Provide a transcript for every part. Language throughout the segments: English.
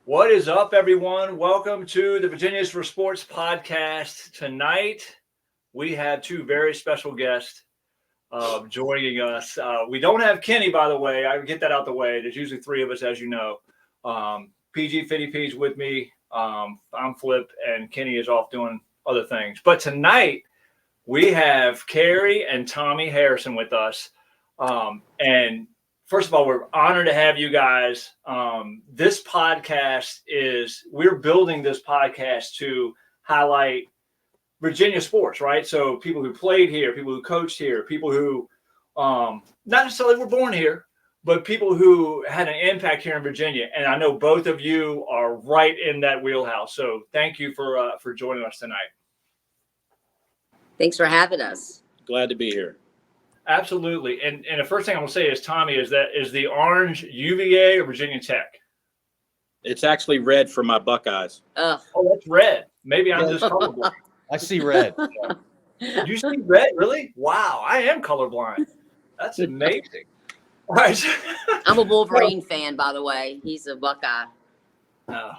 What is up, everyone? Welcome to the Virginia's for Sports podcast. Tonight, we have two very special guests joining us. We don't have Kenny, by the way. I get that out the way. There's usually three of us, as you know. PG 50P is with me. I'm Flip, and Kenny is off doing other things. But tonight, we have Kerri and Tommy Harrison with us. And first of all, we're honored to have you guys. This podcast we're building this podcast to highlight Virginia sports, right? So people who played here, people who coached here, people who not necessarily were born here, but people who had an impact here in Virginia. And I know both of you are right in that wheelhouse. So thank you for joining us tonight. Thanks for having us. Glad to be here. Absolutely. And the first thing I'm going to say is, Tommy, is the orange UVA or Virginia Tech? It's actually red for my Buckeyes. Ugh. Oh, that's red. Maybe I'm just colorblind. I see red. You see red? Really? Wow. I am colorblind. That's amazing. All right. I'm a Wolverine fan, by the way. He's a Buckeye. Oh,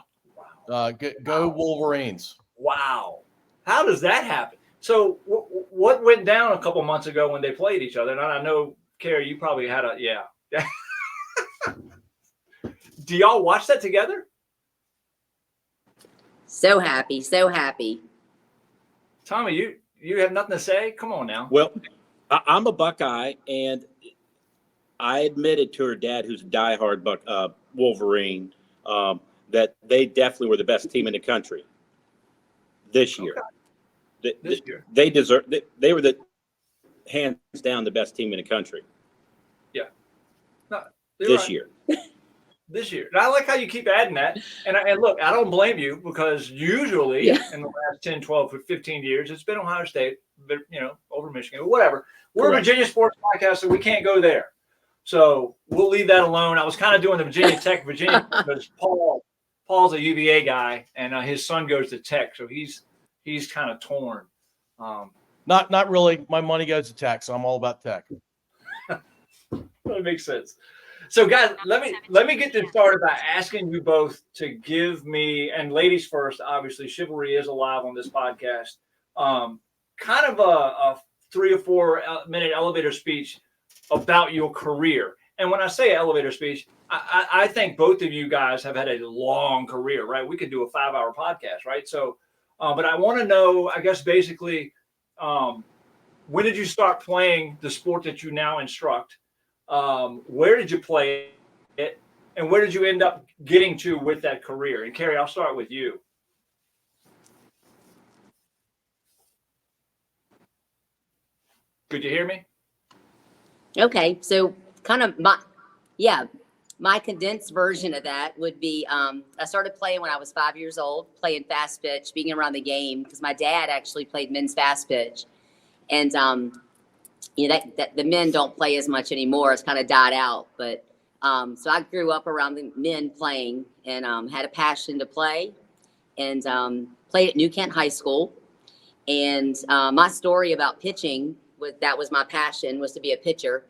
wow. Go Wolverines. Wow. How does that happen? So what went down a couple months ago when they played each other? And I know, Kerri, you probably had Do y'all watch that together? So happy, so happy. Tommy, you have nothing to say? Come on now. Well, I'm a Buckeye, and I admitted to her dad, who's a diehard Wolverine, that they definitely were the best team in the country this year. Okay. This year. They were the hands down the best team in the country. Yeah. No, this year. This year. And I like how you keep adding that. And look, I don't blame you, because usually in the last 10, 12, 15 years, it's been Ohio State, but, over Michigan, whatever. We're Correct. a Virginia sports podcast, so we can't go there. So we'll leave that alone. I was kind of doing the Virginia Tech, because Paul's a UVA guy, and his son goes to Tech, so he's kind of torn. Not really. My money goes to Tech, so I'm all about Tech. That makes sense. So, guys, let me get this started by asking you both to give me, and ladies first, obviously, chivalry is alive on this podcast, kind of a 3 or 4 minute elevator speech about your career. And when I say elevator speech, I think both of you guys have had a long career, right? We could do a 5-hour podcast, right? So, but I want to know, I guess, basically, when did you start playing the sport that you now instruct? Where did you play it? And where did you end up getting to with that career? And Kerri, I'll start with you. Could you hear me? Okay, so kind of my condensed version of that would be I started playing when I was 5 years old, playing fast pitch, being around the game, because my dad actually played men's fast pitch. And that the men don't play as much anymore. It's kind of died out. But so I grew up around the men playing, and had a passion to play, and played at New Kent High School. And my story about pitching was my passion, was to be a pitcher.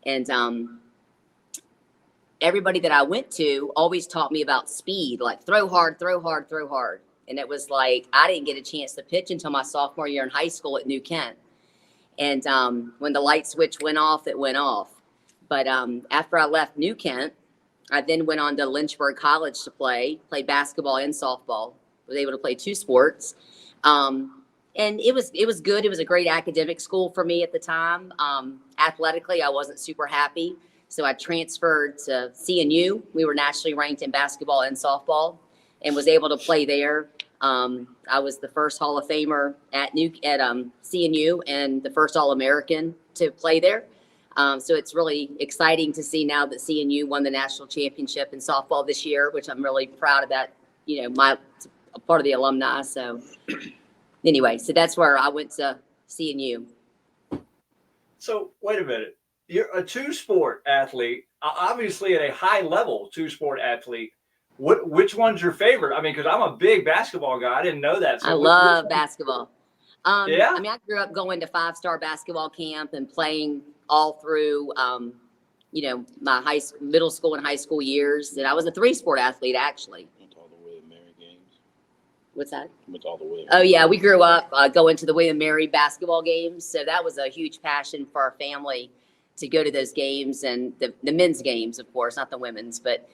And everybody that I went to always taught me about speed, like throw hard, throw hard, throw hard. And it was like I didn't get a chance to pitch until my sophomore year in high school at New Kent. And when the light switch went off, it went off. But after I left New Kent, I then went on to Lynchburg College to play basketball and softball. Was able to play 2 sports. And it was good. It was a great academic school for me at the time. Athletically, I wasn't super happy. So I transferred to CNU. We were nationally ranked in basketball and softball, and was able to play there. I was the first Hall of Famer at CNU, and the first All-American to play there. So it's really exciting to see now that CNU won the national championship in softball this year, which I'm really proud of that, my part of the alumni. So anyway, so that's where I went to CNU. So wait a minute. You're a 2-sport athlete, obviously at a high level 2-sport athlete. Which one's your favorite? I mean, because I'm a big basketball guy. I didn't know that. So I love basketball. Yeah. I mean, I grew up going to 5-star basketball camp and playing all through, my middle school and high school years. And I was a 3-sport athlete, actually. What's that? With all the William. Oh yeah, we grew up going to the William Mary basketball games, so that was a huge passion for our family to go to those games, and the men's games, of course, not the women's. But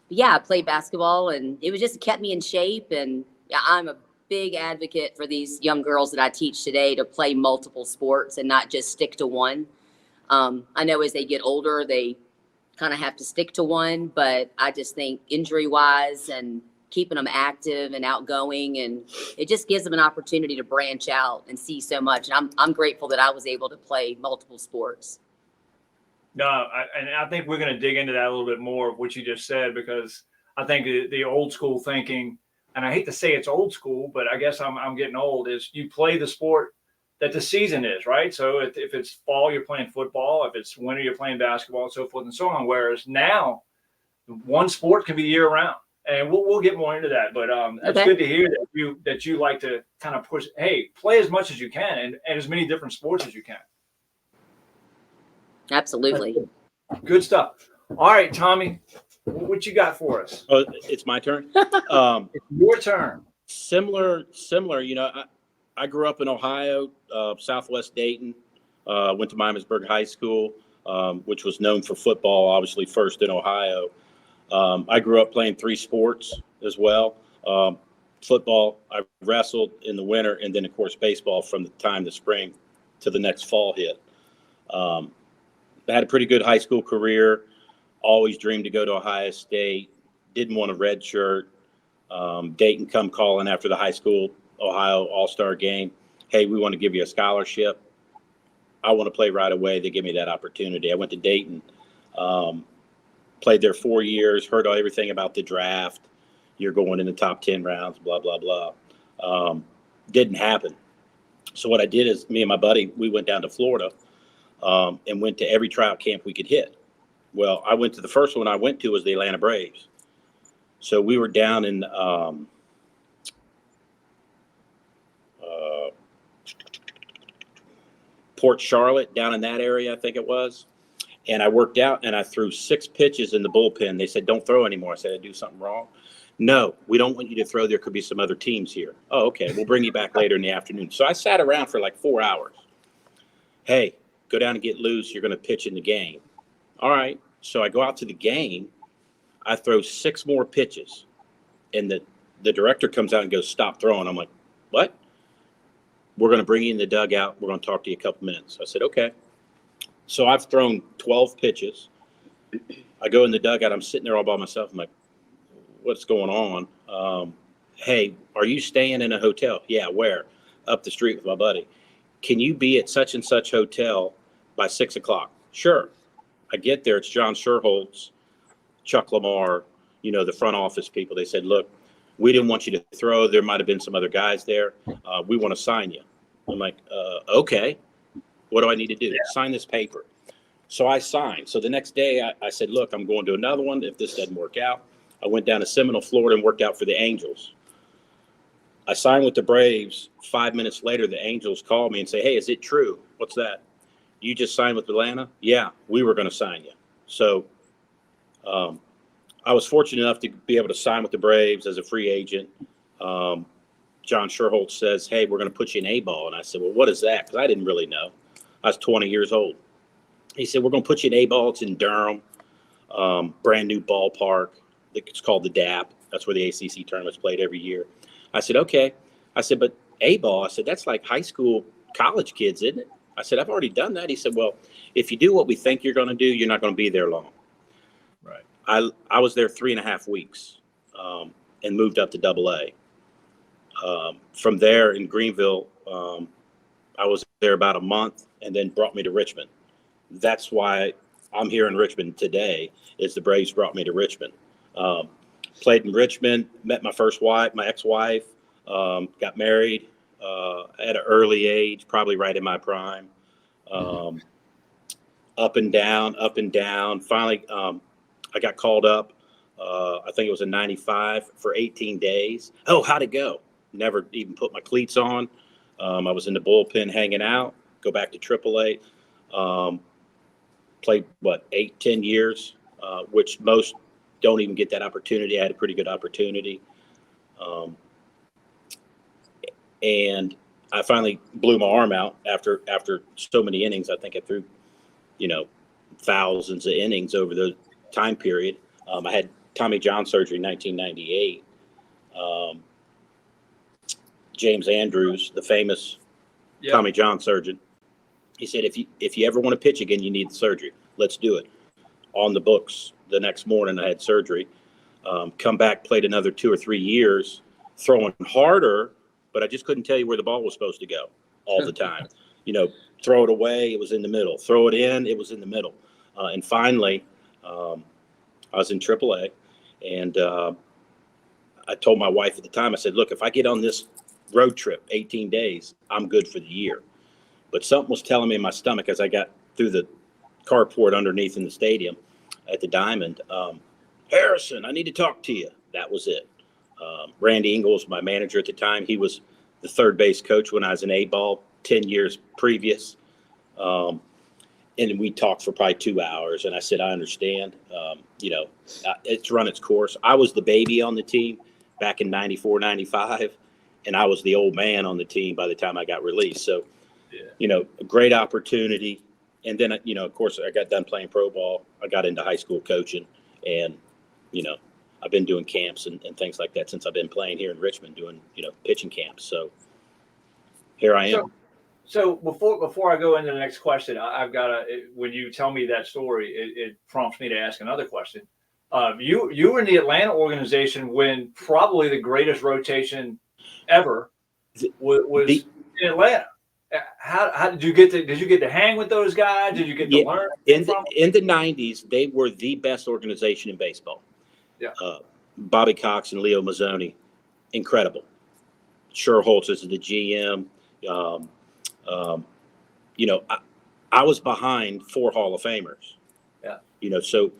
yeah, I played basketball, and it was just kept me in shape. And yeah, I'm a big advocate for these young girls that I teach today to play multiple sports and not just stick to one. I know as they get older, they kind of have to stick to one, but I just think injury wise and keeping them active and outgoing, and it just gives them an opportunity to branch out and see so much. And I'm grateful that I was able to play multiple sports. No, I think we're going to dig into that a little bit more of what you just said, because I think the old school thinking, and I hate to say it's old school, but I guess I'm getting old, is you play the sport that the season is, right? So if it's fall, you're playing football. If it's winter, you're playing basketball, and so forth and so on. Whereas now, one sport can be year round, and we'll get more into that. But it's good to hear that you like to kind of push. Hey, play as much as you can, and as many different sports as you can. Absolutely. Good stuff. All right, Tommy, what you got for us? Oh, it's my turn. It's your turn. Similar. I grew up in Ohio, Southwest Dayton. Went to Miamisburg High School, which was known for football, obviously first in Ohio. I grew up playing 3 sports as well. Football, I wrestled in the winter, and then, of course, baseball from the time the spring to the next fall hit. I had a pretty good high school career, always dreamed to go to Ohio State, didn't want a red shirt. Dayton come calling after the high school Ohio All-Star game. Hey, we want to give you a scholarship. I want to play right away. They give me that opportunity. I went to Dayton, played there 4 years, heard everything about the draft. You're going in the top 10 rounds, blah, blah, blah. Didn't happen. So what I did is me and my buddy, we went down to Florida and went to every tryout camp we could hit. Well, I went to the first one I went to was the Atlanta Braves. So we were down in Port Charlotte, down in that area, I think it was. And I worked out and I threw 6 pitches in the bullpen. They said, don't throw anymore. I said, I do something wrong. No, we don't want you to throw. There could be some other teams here. Oh, okay. We'll bring you back later in the afternoon. So I sat around for like 4 hours. Hey, go down and get loose. You're going to pitch in the game. All right. So I go out to the game. I throw 6 more pitches. And the director comes out and goes, stop throwing. I'm like, what? We're going to bring you in the dugout. We're going to talk to you a couple minutes. I said, okay. So I've thrown 12 pitches. I go in the dugout. I'm sitting there all by myself. I'm like, what's going on? Hey, are you staying in a hotel? Yeah, where? Up the street with my buddy. Can you be at such and such hotel by 6 o'clock? Sure. I get there. It's John Sherholtz, Chuck Lamar, the front office people. They said, look, we didn't want you to throw. There might have been some other guys there. We want to sign you. I'm like, okay. What do I need to do? Yeah. Sign this paper. So I signed. So the next day I said, look, I'm going to another one if this doesn't work out. I went down to Seminole, Florida, and worked out for the Angels. I signed with the Braves. 5 minutes later, the Angels called me and say, hey, is it true? What's that? You just signed with Atlanta? Yeah, we were going to sign you. So I was fortunate enough to be able to sign with the Braves as a free agent. John Sherholtz says, hey, we're going to put you in A-ball. And I said, well, what is that? Because I didn't really know. I was 20 years old. He said, we're going to put you in A-ball. It's in Durham, brand new ballpark. It's called the DAP. That's where the ACC tournament's played every year. I said, okay. I said, but A-ball, I said, that's like high school, college kids, isn't it? I said, I've already done that. He said, well, if you do what we think you're going to do, you're not going to be there long. Right. I was there 3.5 weeks and moved up to AA. From there in Greenville, I was there about a month and then brought me to Richmond. That's why I'm here in Richmond today, is the Braves brought me to Richmond. Played in Richmond, met my first wife, my ex-wife, got married at an early age, probably right in my prime. Up and down. Finally, I got called up. I think it was in '95 for 18 days. Oh, how'd it go? Never even put my cleats on. I was in the bullpen hanging out, go back to AAA. Played, 8-10 years, which most don't even get that opportunity. I had a pretty good opportunity. And I finally blew my arm out after so many innings. I think I threw, thousands of innings over the time period. I had Tommy John surgery in 1998. James Andrews, the famous Tommy John surgeon, he said, if you ever want to pitch again, you need the surgery. Let's do it. On the books the next morning, I had surgery. Come back, played another 2 or 3 years, throwing harder, but I just couldn't tell you where the ball was supposed to go all the time. Throw it away, it was in the middle. Throw it in, it was in the middle. And finally, I was in AAA, and I told my wife at the time, I said, look, if I get on this road trip 18 days, I'm good for the year. But something was telling me in my stomach as I got through the carport underneath in the stadium at the Diamond, Harrison, I need to talk to you. That was it. Randy Ingalls, my manager at the time, he was the third base coach when I was in A-ball 10 years previous. And we talked for probably 2 hours, and I said, I understand. It's run its course. I was the baby on the team back in 94, 95, and I was the old man on the team by the time I got released. So, a great opportunity. And then, of course, I got done playing pro ball. I got into high school coaching, and, I've been doing camps and things like that since I've been playing here in Richmond, doing, pitching camps. So here I am. So before I go into the next question, I've got when you tell me that story, it prompts me to ask another question. You were in the Atlanta organization when probably the greatest rotation ever was in Atlanta. How did you get to hang with those guys? Did you get to learn in the 90s? They were the best organization in baseball. Yeah. Bobby Cox and Leo Mazzoni, incredible. Sherholtz is the GM. I was behind 4 Hall of Famers. Yeah. So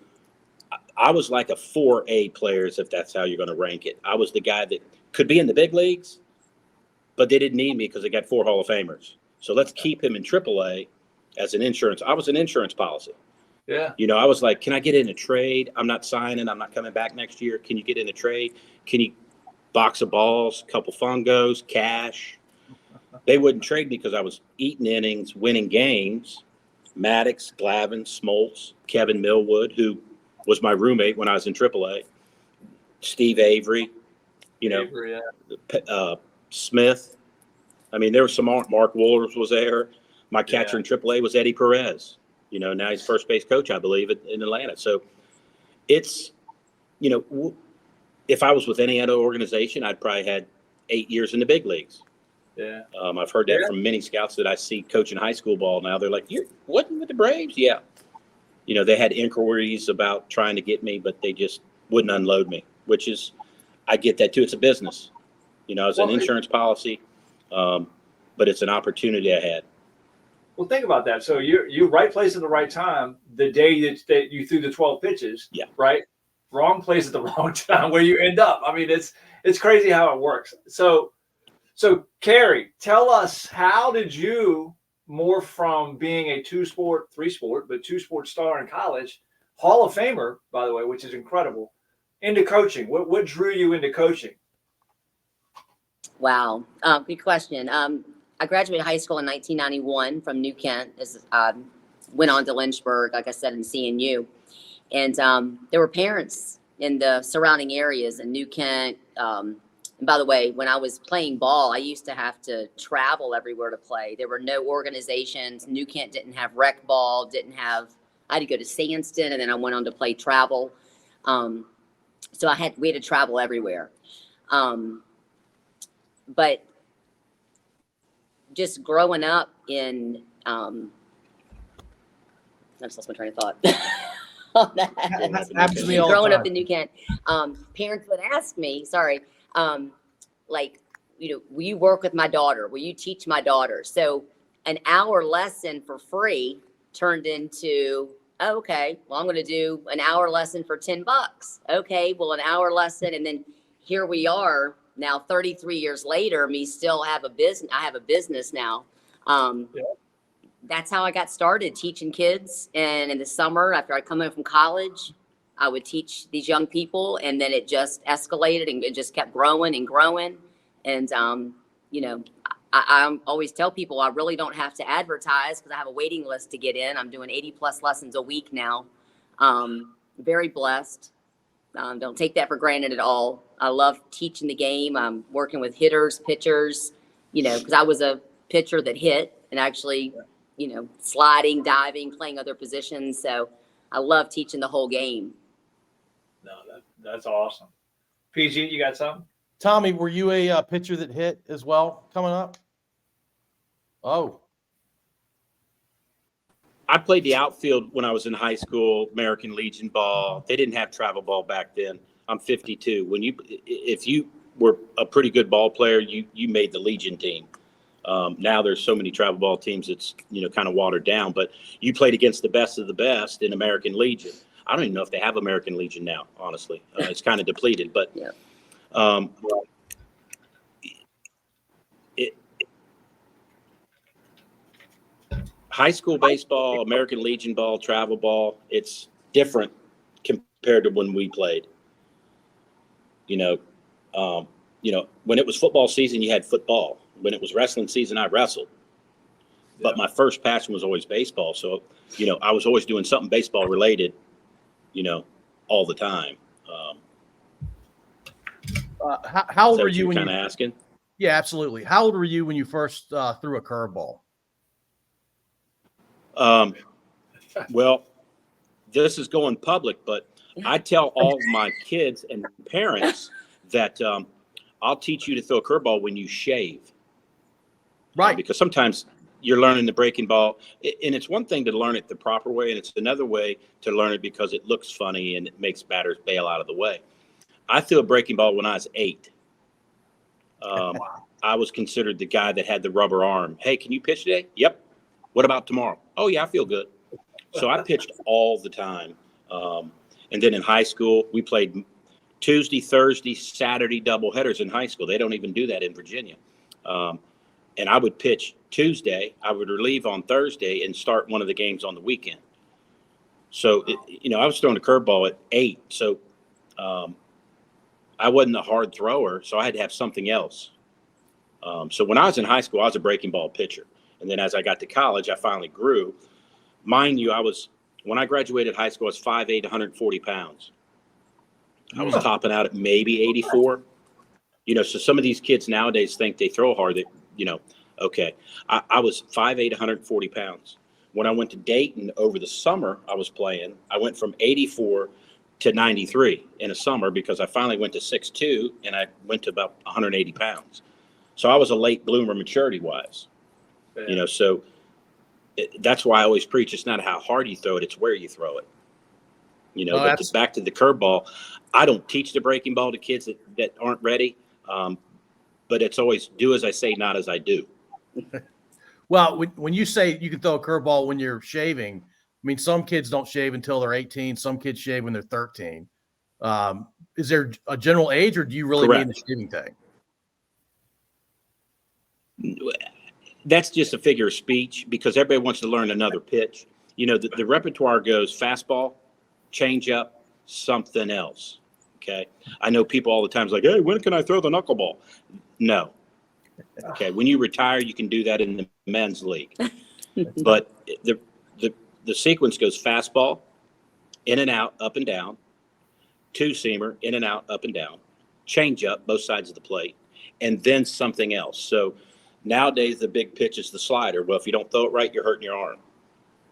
I was like a 4A players, if that's how you're going to rank it. I was the guy that could be in the big leagues, but they didn't need me because they got 4 Hall of Famers. So let's keep him in AAA as an insurance. I was an insurance policy. Yeah. I was like, can I get in a trade? I'm not signing. I'm not coming back next year. Can you get in a trade? Can you box of balls, couple fungos, cash? They wouldn't trade me because I was eating innings, winning games. Maddox, Glavine, Smoltz, Kevin Millwood, who was my roommate when I was in AAA, Steve Avery, Smith. I mean, there was some Mark Wohlers was there. My catcher in AAA was Eddie Perez. Now he's first base coach, I believe, in Atlanta. So it's, if I was with any other organization, I'd probably had 8 years in the big leagues. Yeah. I've heard that from many scouts that I see coaching high school ball now. They're like, "You're wasn't with the Braves?" Yeah. They had inquiries about trying to get me, but they just wouldn't unload me, which is, I get that too. It's a business. It's an insurance policy, but it's an opportunity I had. Well, think about that. So you right place at the right time the day that you threw the 12 pitches. Yeah. Right. Wrong place at the wrong time where you end up. I mean, it's crazy how it works. So Kerri, tell us, how did you morph from being a 2-sport star in college, Hall of Famer, by the way, which is incredible, into coaching? What drew you into coaching? Wow. Good question. I graduated high school in 1991 from New Kent. Went on to Lynchburg, like I said, in CNU. And there were parents in the surrounding areas in New Kent. And by the way, when I was playing ball, I used to have to travel everywhere to play. There were no organizations. New Kent didn't have rec ball, I had to go to Sandston, and then I went on to play travel. So we had to travel everywhere. But just growing up in, I just lost my train of thought. Happens to me all the growing time. up in New Kent, parents would ask me, will you work with my daughter? Will you teach my daughter? So an hour lesson for free turned into, okay, well, I'm going to do an hour lesson for $10. Okay, well, an hour lesson. And then here we are now, 33 years later, me still have a business. I have a business now. That's how I got started teaching kids. And in the summer, after I come in from college, I would teach these young people, and then it just escalated and it just kept growing and growing. And, you know, I always tell people I really don't have to advertise because I have a waiting list to get in. I'm doing 80 plus lessons a week now. Very blessed. Don't take that for granted at all. I love teaching the game. I'm working with hitters, pitchers, you know, because I was a pitcher that hit and actually, you know, sliding, diving, playing other positions. So I love teaching the whole game. No, that's awesome. PG, you got something? Tommy, were you a pitcher that hit as well coming up? Oh, I played the outfield when I was in high school, American Legion ball. They didn't have travel ball back then. I'm 52. If you were a pretty good ball player, you made the Legion team. Now there's so many travel ball teams, it's, you know, kind of watered down, but you played against the best of the best in American Legion. I don't even know if they have American Legion now, honestly. It's kind of depleted, but Yeah. High school baseball, American Legion ball, travel ball, it's different compared to when we played. You know, when it was football season, you had football. When it was wrestling season, I wrestled. But my first passion was always baseball. So, you know, I was always doing something baseball related, you know, all the time. how old were Is that you what when you're kind you? of asking? Yeah, absolutely. How old were you when you first threw a curveball? Well, this is going public, but I tell all my kids and parents that I'll teach you to throw a curveball when you shave. Right. Because sometimes you're learning the breaking ball, and it's one thing to learn it the proper way, and it's another way to learn it because it looks funny and it makes batters bail out of the way. I threw a breaking ball when I was 8. I was considered the guy that had the rubber arm. Hey, can you pitch today? Yep. What about tomorrow? Oh, yeah, I feel good. So I pitched all the time. And then in high school, we played Tuesday, Thursday, Saturday doubleheaders in high school. They don't even do that in Virginia. And I would pitch Tuesday. I would relieve on Thursday and start one of the games on the weekend. So, I was throwing a curveball at 8. So I wasn't a hard thrower, so I had to have something else. So when I was in high school, I was a breaking ball pitcher. And then as I got to college, I finally grew. Mind you, when I graduated high school, I was 5'8", 140 pounds. I was topping out at maybe 84. So some of these kids nowadays think they throw hard. Okay. I was 5'8", 140 pounds. When I went to Dayton over the summer I was playing, I went from 84 to 93 in a summer because I finally went to 6'2", and I went to about 180 pounds. So I was a late bloomer maturity-wise. Yeah. So that's why I always preach it's not how hard you throw it, it's where you throw it. But back to the curveball, I don't teach the breaking ball to kids that aren't ready, but it's always do as I say, not as I do. Well, when you say you can throw a curveball when you're shaving, I mean, some kids don't shave until they're 18. Some kids shave when they're 13. Is there a general age, or do you really mean the shaving thing? That's just a figure of speech because everybody wants to learn another pitch. The repertoire goes fastball, changeup, something else. Okay. I know people all the time is like, hey, when can I throw the knuckleball? No. Okay. When you retire, you can do that in the men's league. But the sequence goes fastball, in and out, up and down, two-seamer, in and out, up and down, changeup, both sides of the plate, and then something else. So nowadays, the big pitch is the slider. Well, if you don't throw it right, you're hurting your arm.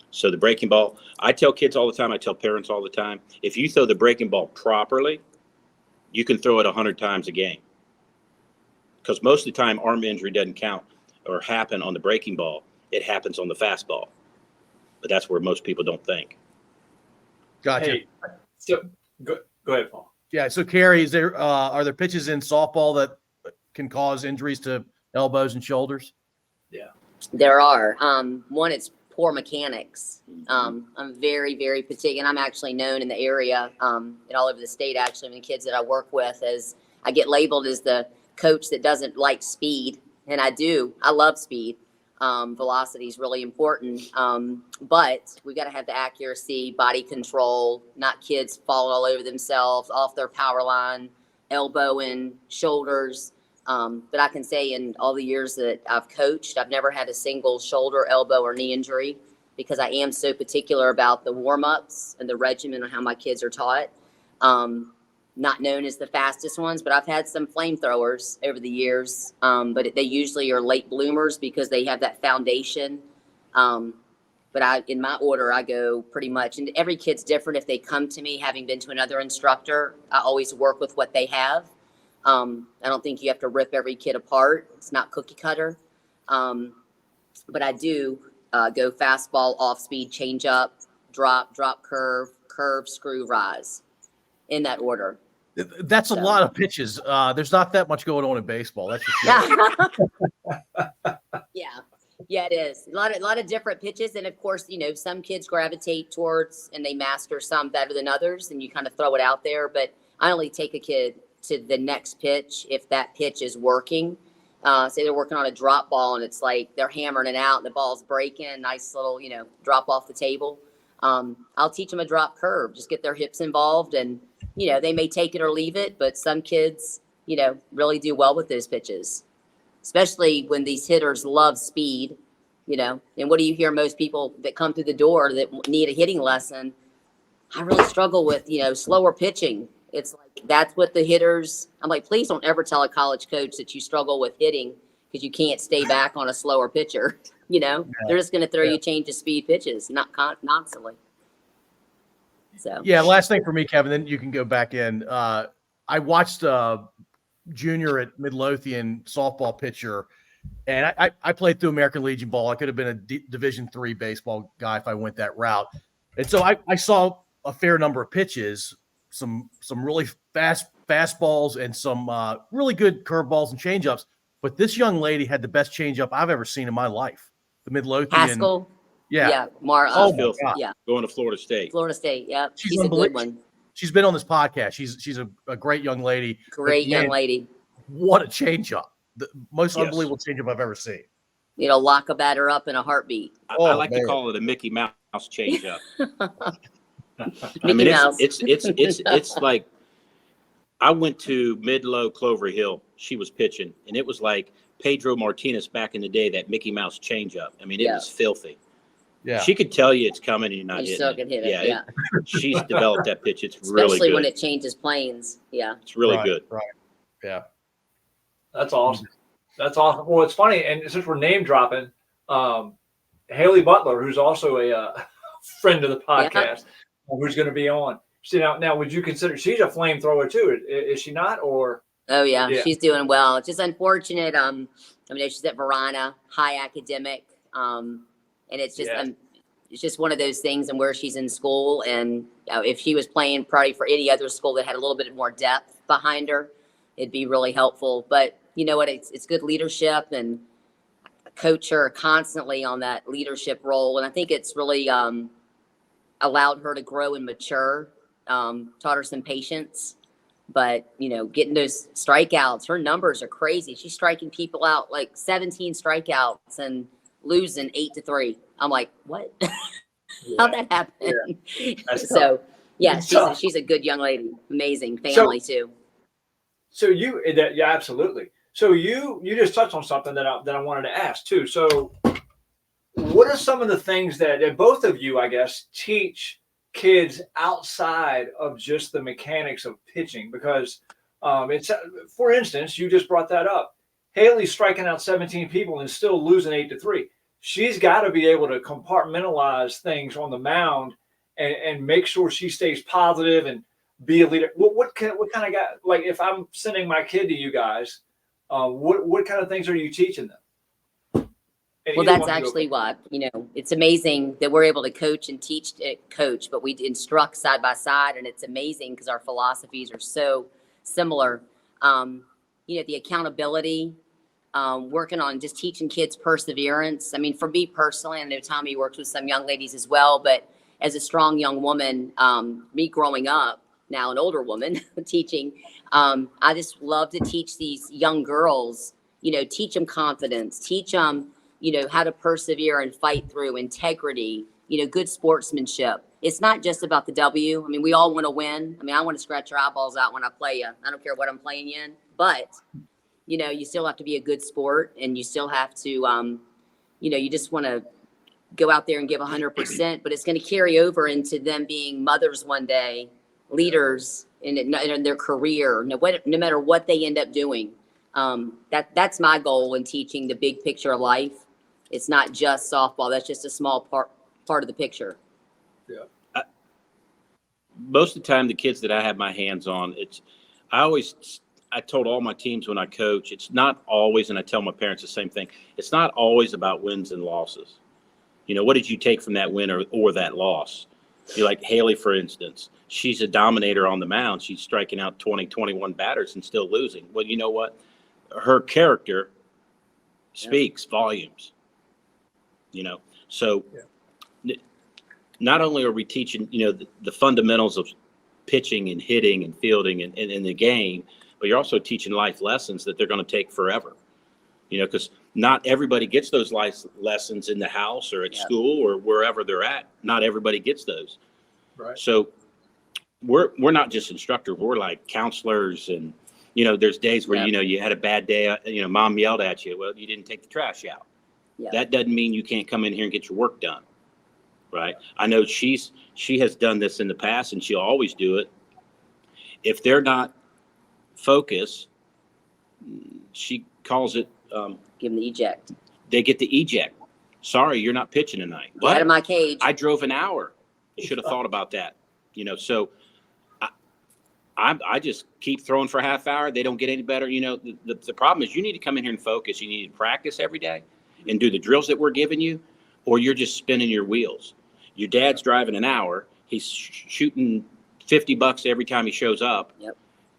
So the breaking ball, I tell kids all the time, I tell parents all the time, if you throw the breaking ball properly, you can throw it 100 times a game. Because most of the time, arm injury doesn't count or happen on the breaking ball. It happens on the fastball. But that's where most people don't think. Gotcha. Hey, so go ahead, Paul. Yeah. So, Kerri, are there pitches in softball that can cause injuries to elbows and shoulders? Yeah. There are. One, it's poor mechanics. I'm very, very particular. And I'm actually known in the area and all over the state, actually, the kids that I work with, as I get labeled as the coach that doesn't like speed. And I do. I love speed. Velocity is really important. But we got to have the accuracy, body control, not kids falling all over themselves, off their power line, elbowing, shoulders. But I can say in all the years that I've coached, I've never had a single shoulder, elbow, or knee injury because I am so particular about the warm-ups and the regimen on how my kids are taught. Not known as the fastest ones, but I've had some flamethrowers over the years. But they usually are late bloomers because they have that foundation. But in my order, I go pretty much, and every kid's different. If they come to me, having been to another instructor, I always work with what they have. I don't think you have to rip every kid apart. It's not cookie cutter. But I do go fastball, off speed, change up, drop, curve, screw, rise in that order. That's a lot of pitches. There's not that much going on in baseball. That's for sure. Yeah, it is. A lot of different pitches. And of course, some kids gravitate towards and they master some better than others, and you kind of throw it out there. But I only take a kid to the next pitch if that pitch is working. Say they're working on a drop ball and it's like they're hammering it out and the ball's breaking, nice little, drop off the table. I'll teach them a drop curve, just get their hips involved, and, they may take it or leave it, but some kids, really do well with those pitches, especially when these hitters love speed, and what do you hear most people that come through the door that need a hitting lesson? I really struggle with, slower pitching. It's like, that's what the hitters, I'm like, please don't ever tell a college coach that you struggle with hitting because you can't stay back on a slower pitcher. They're just going to throw you change of speed pitches, not constantly. So, yeah. Last thing for me, Kevin, then you can go back in. I watched junior at Midlothian softball pitcher, and I played through American Legion ball. I could have been a Division III baseball guy if I went that route. And so I saw a fair number of pitches, some really fast fastballs and some really good curveballs and changeups. But this young lady had the best changeup I've ever seen in my life. The Midlothian. Haskell. Yeah. Yeah. Going to Florida State. Yeah. She's a good one. She's been on this podcast. She's a great young lady. Young lady. What a changeup. The most unbelievable changeup I've ever seen. Lock a batter up in a heartbeat. I like to call it a Mickey Mouse changeup. Mickey Mouse. It's like, I went to Mid-Low Clover Hill. She was pitching, and it was like Pedro Martinez back in the day, that Mickey Mouse changeup. I mean, it was filthy. Yeah. She could tell you it's coming and you're not hitting still can hit it. Yeah. She's developed that pitch. It's really good. Especially when it changes planes. Yeah. It's really good. Right. Yeah. That's awesome. That's awesome. Well, it's funny, and since we're name dropping, Haley Butler, who's also a friend of the podcast, who's going to be on. See, now, would you consider she's a flamethrower too? Is she not? Or oh yeah, she's doing well. It's just unfortunate. She's at Verona, high academic, and it's just it's just one of those things. And where she's in school, and if she was playing probably for any other school that had a little bit more depth behind her, it'd be really helpful. But you know what? It's good leadership, and coach her constantly on that leadership role. And I think it's really allowed her to grow and mature, taught her some patience. But, getting those strikeouts, her numbers are crazy. She's striking people out like 17 strikeouts and losing 8-3. I'm like, what? How'd that happen? Yeah. So, she's a good young lady. Amazing family, too. So absolutely. So you just touched on something that I wanted to ask too. So what are some of the things that both of you, I guess, teach kids outside of just the mechanics of pitching? Because it's, for instance, you just brought that up. Haley's striking out 17 people and still losing 8-3. She's got to be able to compartmentalize things on the mound and make sure she stays positive and be a leader. What kind of guy? Like, if I'm sending my kid to you guys, what kind of things are you teaching them? Well, that's actually what, it's amazing that we're able to coach and teach coach, but we instruct side by side, and it's amazing because our philosophies are so similar. The accountability, working on just teaching kids perseverance. I mean, for me personally, I know Tommy works with some young ladies as well, but as a strong young woman, me growing up, now an older woman teaching, I just love to teach these young girls, teach them confidence, teach them, how to persevere and fight through, integrity, good sportsmanship. It's not just about the W. I mean, we all want to win. I mean, I want to scratch your eyeballs out when I play you. I don't care what I'm playing in, but You know, you still have to be a good sport, and you still have to, you know, you just want to go out there and give 100%, but it's going to carry over into them being mothers one day, leaders in their career, no matter what they end up doing. That's my goal in teaching the big picture of life. It's not just softball. That's just a small part of the picture. Yeah. Most of the time, the kids that I have my hands on, I told all my teams when I coach, it's not always, and I tell my parents the same thing, it's not always about wins and losses. You know, what did you take from that win or that loss? You like Haley, for instance, she's a dominator on the mound. She's striking out 20, 21 batters and still losing. Well, you know what? Her character speaks volumes, you know? So not only are we teaching, you know, the fundamentals of pitching and hitting and fielding and in the game, but you're also teaching life lessons that they're going to take forever, you know, because not everybody gets those life lessons in the house or at school or wherever they're at. Not everybody gets those. Right. So we're not just instructors. We're like counselors. And, you know, there's days where, you know, you had a bad day, you know, mom yelled at you. Well, you didn't take the trash out. That doesn't mean you can't come in here and get your work done. Right. I know she has done this in the past, and she'll always do it. If they're not focused, she calls it, Give them the eject. They get the eject. Sorry, you're not pitching tonight. Get out of my cage. I drove an hour. Should have thought about that. You know, so I just keep throwing for a half hour. They don't get any better. You know, the problem is you need to come in here and focus. You need to practice every day and do the drills that we're giving you, or you're just spinning your wheels. Your dad's driving an hour. He's shooting $50 every time he shows up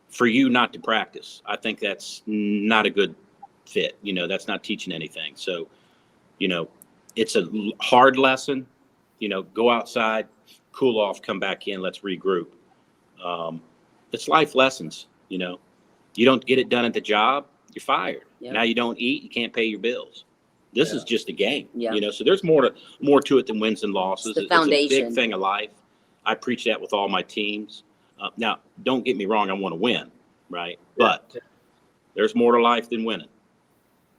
for you not to practice. I think that's not a good fit. You know, that's not teaching anything. So, you know, it's a hard lesson. You know, go outside, cool off, come back in, let's regroup. It's life lessons. You know, you don't get it done at the job, you're fired. Now you don't eat, you can't pay your bills. This is just a game, you know, so there's more to it than wins and losses. It's the foundation. It's a big thing of life. I preach that with all my teams. Now, don't get me wrong, I want to win, right? But there's more to life than winning.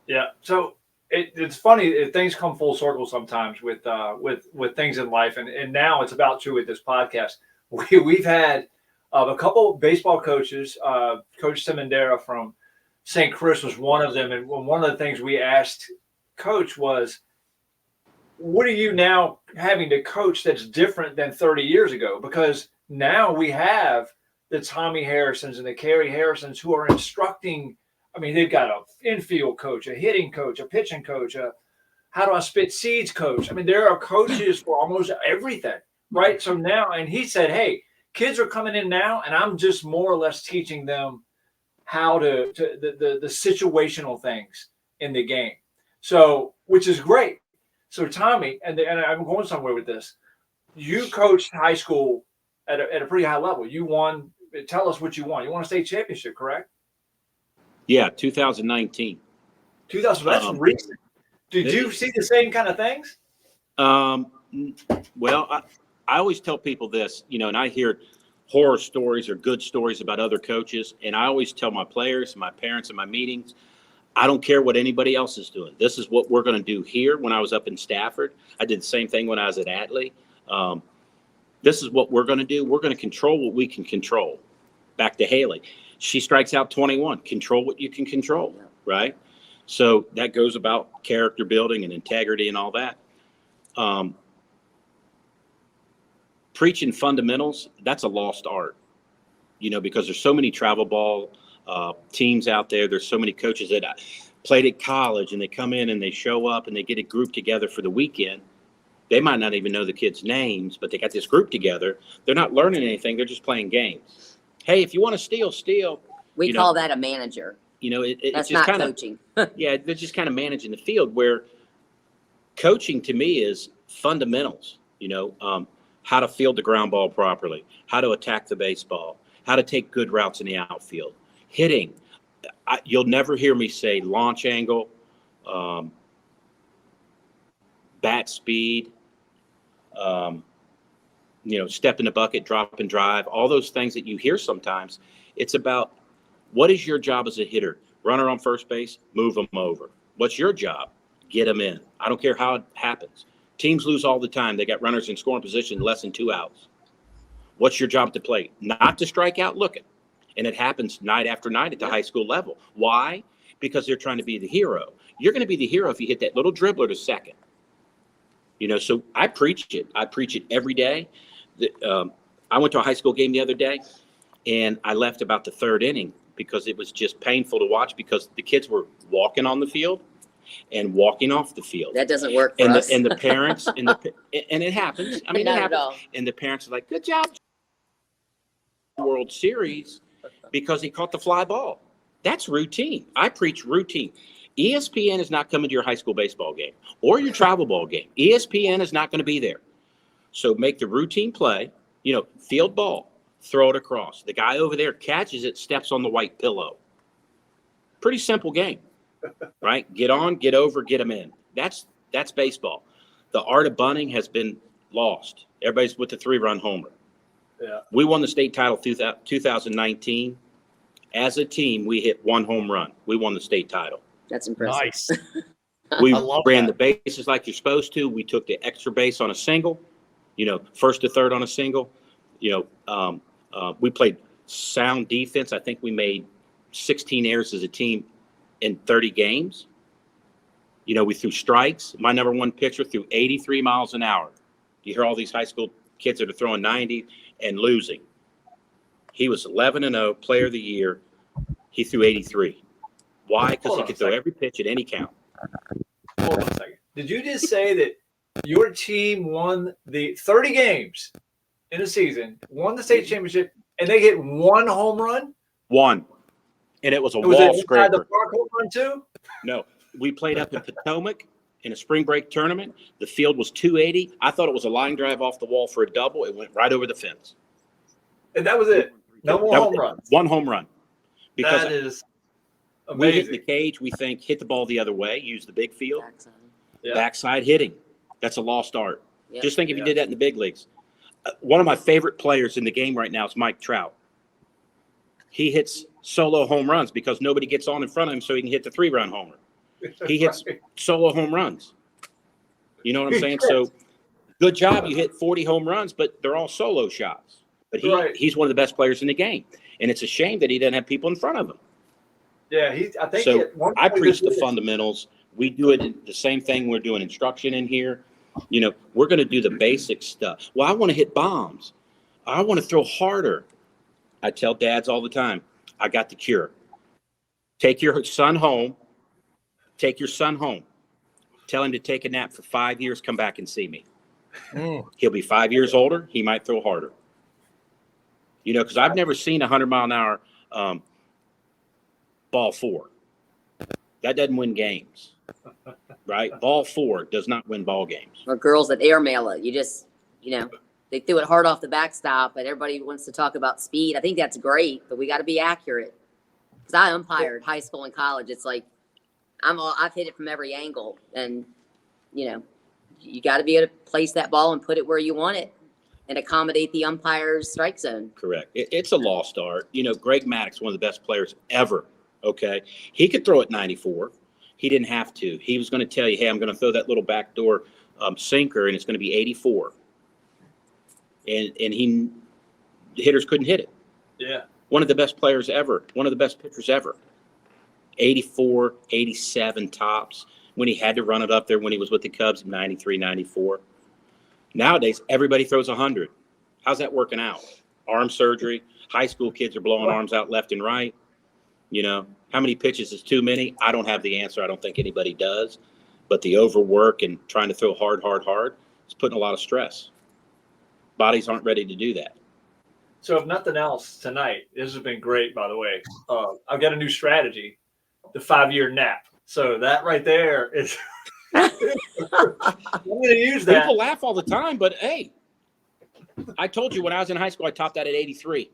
Yeah. So it's funny, things come full circle sometimes with things in life, and now it's about to with this podcast. We've had a couple of baseball coaches. Coach Simondera from St. Chris was one of them, and one of the things we asked Coach was, what are you now having to coach that's different than 30 years ago? Because now we have the Tommy Harrisons and the Kerri Harrisons who are instructing. I mean, they've got an infield coach, a hitting coach, a pitching coach, a how do I spit seeds coach. I mean, there are coaches for almost everything, right? So now, and he said, hey, kids are coming in now, and I'm just more or less teaching them how to the situational things in the game. So, which is great. So Tommy, and I'm going somewhere with this. You coached high school at a pretty high level. You won. Tell us what you won. You won a state championship, correct? Yeah, 2019. 2000. That's recent. Did you see the same kind of things? Well, I always tell people this, you know, and I hear horror stories or good stories about other coaches, and I always tell my players, my parents in my meetings, I don't care what anybody else is doing. This is what we're going to do here. When I was up in Stafford, I did the same thing when I was at Atlee. This is what we're going to do. We're going to control what we can control. Back to Haley. She strikes out 21. Control what you can control, right? So that goes about character building and integrity and all that. Preaching fundamentals, that's a lost art, you know, because there's so many travel ball teams out there. There's so many coaches that played at college, and they come in and they show up and they get a group together for the weekend. They might not even know the kids' names, but they got this group together. They're not learning anything. They're just playing games. Hey, if you want to steal. We call that a manager. You know, it's that's just not kind coaching. Yeah, they're just kind of managing the field, where coaching to me is fundamentals, you know, how to field the ground ball properly, how to attack the baseball, how to take good routes in the outfield. Hitting, you'll never hear me say launch angle, bat speed, you know, step in the bucket, drop and drive, all those things that you hear sometimes. It's about, what is your job as a hitter? Runner on first base, move them over. What's your job? Get them in. I don't care how it happens. Teams lose all the time. They got runners in scoring position less than 2 outs. What's your job at the plate? Not to strike out looking. And it happens night after night at the high school level. Why? Because they're trying to be the hero. You're going to be the hero if you hit that little dribbler to second. You know, so I preach it. I preach it every day. I went to a high school game the other day, and I left about the 3rd inning because it was just painful to watch because the kids were walking on the field and walking off the field. That doesn't work for us. And the parents and it happens. I mean, Not it at happens. all. And the parents are like, "Good job, World Series," because he caught the fly ball. That's routine. I preach routine. ESPN is not coming to your high school baseball game or your travel ball game. ESPN is not going to be there. So make the routine play, you know, field ball, throw it across. The guy over there catches it, steps on the white pillow. Pretty simple game, right? Get on, get over, get them in. That's baseball. The art of bunting has been lost. Everybody's with the 3-run homer. Yeah. We won the state title 2019. As a team, we hit 1 home run. We won the state title. That's impressive. Nice. We I love ran that. the bases like you're supposed to. We took the extra base on a single, you know, first to third on a single. You know, we played sound defense. I think we made 16 errors as a team in 30 games. You know, we threw strikes. My number 1 pitcher threw 83 miles an hour. You hear all these high school kids that are throwing 90 and losing. He was 11-0, player of the year. He threw 83. Why? Because Hold he on could a throw second. every pitch at any count. Hold on a second. Did you just say that your team won the 30 games in a season, won the state championship, and they hit 1 home run? 1. And it was a Was wall it inside the scraper. park home run too? No, we played up in Potomac in a spring break tournament. The field was 280. I thought it was a line drive off the wall for a double. It went right over the fence. And that was it. No more That home was it. runs. 1 home run. Because That is we hit amazing. the cage, we think hit the ball the other way, use the big field, Backside. Yeah. backside hitting. That's a lost art. Yep. Just think if you Yeah. did that in the big leagues. One of my favorite players in the game right now is Mike Trout. He hits solo home runs because nobody gets on in front of him so he can hit the 3-run homer. He hits Right. solo home runs. You know what I'm saying? So good job. You hit 40 home runs, but they're all solo shots. But Right. he's one of the best players in the game. And it's a shame that he doesn't have people in front of him. Yeah, I think So at one I point preach this the was- fundamentals. We do it the same thing. We're doing instruction in here. You know, we're going to do the basic stuff. Well, I want to hit bombs. I want to throw harder. I tell dads all the time, I got the cure. Take your son home. Take your son home. Tell him to take a nap for 5 years. Come back and see me. Mm. He'll be 5 years older. He might throw harder. You know, because I've never seen a 100-mile-an-hour ball 4. That doesn't win games, right? Ball 4 does not win ball games. Or girls that airmail it. You just, you know, they threw it hard off the backstop, and everybody wants to talk about speed. I think that's great, but we got to be accurate. Because I umpired high school and college. It's like I've hit it from every angle, and you know, you got to be able to place that ball and put it where you want it, and accommodate the umpire's strike zone. Correct. It's a lost art. You know, Greg Maddox, one of the best players ever. Okay, he could throw it 94. He didn't have to. He was going to tell you, hey, I'm going to throw that little backdoor sinker, and it's going to be 84. And the hitters couldn't hit it. Yeah. One of the best players ever. One of the best pitchers ever. 84, 87 tops. When he had to run it up there when he was with the Cubs, 93, 94. Nowadays, everybody throws 100. How's that working out? Arm surgery. High school kids are blowing arms out left and right. You know, how many pitches is too many? I don't have the answer. I don't think anybody does. But the overwork and trying to throw hard is putting a lot of stress. Bodies aren't ready to do that. So if nothing else tonight, this has been great, by the way. I've got a new strategy, the 5-year nap. So that right there is I'm going to use that. People laugh all the time, but hey, I told you when I was in high school, I topped that at 83.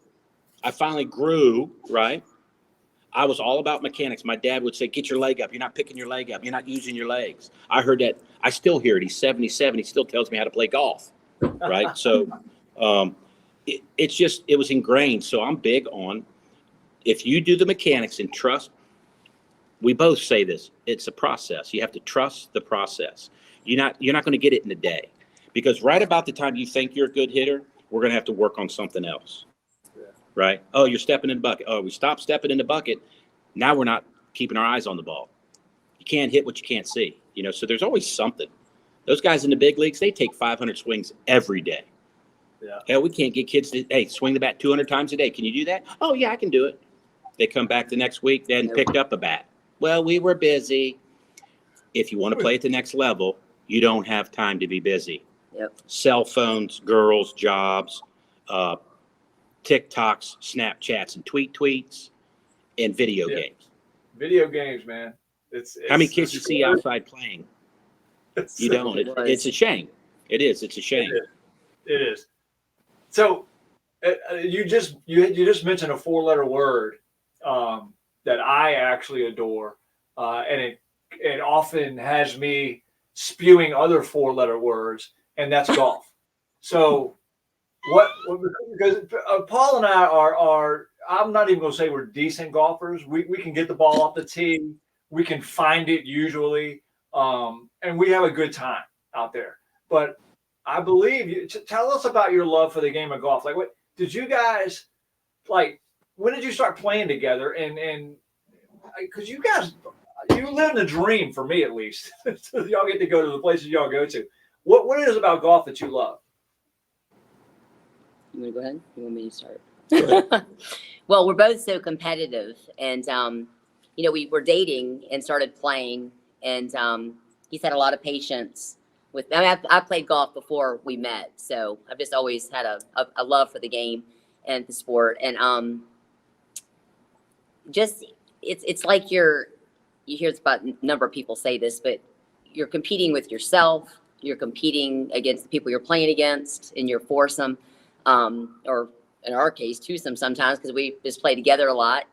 I finally grew, right? I was all about mechanics. My dad would say, get your leg up. You're not picking your leg up. You're not using your legs. I heard that. I still hear it. He's 77. He still tells me how to play golf, right? So it was ingrained. So I'm big on if you do the mechanics and trust we both say this. It's a process. You have to trust the process. You're not going to get it in a day, because right about the time you think you're a good hitter, we're going to have to work on something else. Yeah. Right? Oh, you're stepping in the bucket. Oh, we stopped stepping in the bucket. Now we're not keeping our eyes on the ball. You can't hit what you can't see. So there's always something. Those guys in the big leagues, they take 500 swings every day. Yeah. Hell, we can't get kids to, hey, swing the bat 200 times a day. Can you do that? Oh, yeah, I can do it. They come back the next week, they hadn't picked up a bat. Well, we were busy. If you want to play at the next level, you don't have time to be busy. Yep. Cell phones, girls, jobs, TikToks, Snapchats, and tweets, and video games. Video games, man. It's how many kids you see outside playing? You don't. It's a shame. It is. It's a shame. It is. So you just mentioned a 4-letter word that I actually adore, and it often has me spewing other 4-letter words, and that's golf. So because Paul and I are I'm not even going to say we're decent golfers. We can get the ball off the tee. We can find it usually, and we have a good time out there. But I believe you. Tell us about your love for the game of golf. Like, what did you guys like? When did you start playing together? And because you live the dream, for me at least. Y'all get to go to the places y'all go to. What it is about golf that you love? You want to go ahead? You want me to start? Well, we're both so competitive, and we were dating and started playing, and he's had a lot of patience with. I played golf before we met, so I've just always had a love for the game and the sport, and just it's like you hear about a number of people say this, but you're competing with yourself. You're competing against the people you're playing against in your foursome, or in our case, twosome sometimes, because we just play together a lot.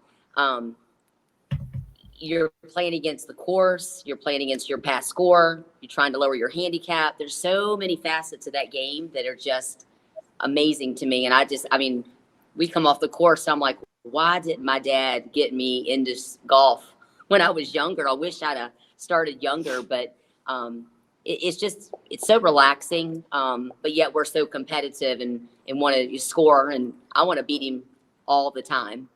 You're playing against the course. You're playing against your past score. You're trying to lower your handicap. There's so many facets of that game that are just amazing to me. And we come off the course. So I'm like, why didn't my dad get me into golf when I was younger? I wish I'd have started younger, but it's so relaxing. But yet we're so competitive and want to score, and I want to beat him all the time.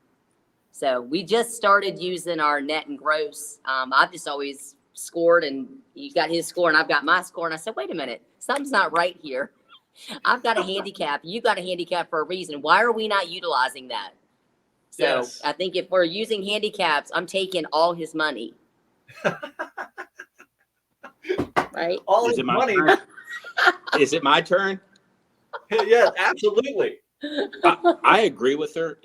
So we just started using our net and gross. I've just always scored, and you got his score and I've got my score. And I said, wait a minute, something's not right here. I've got a handicap. You got a handicap for a reason. Why are we not utilizing that? So yes. I think if we're using handicaps, I'm taking all his money. Right? All his money. Is it my turn? Yeah, absolutely. I agree with her.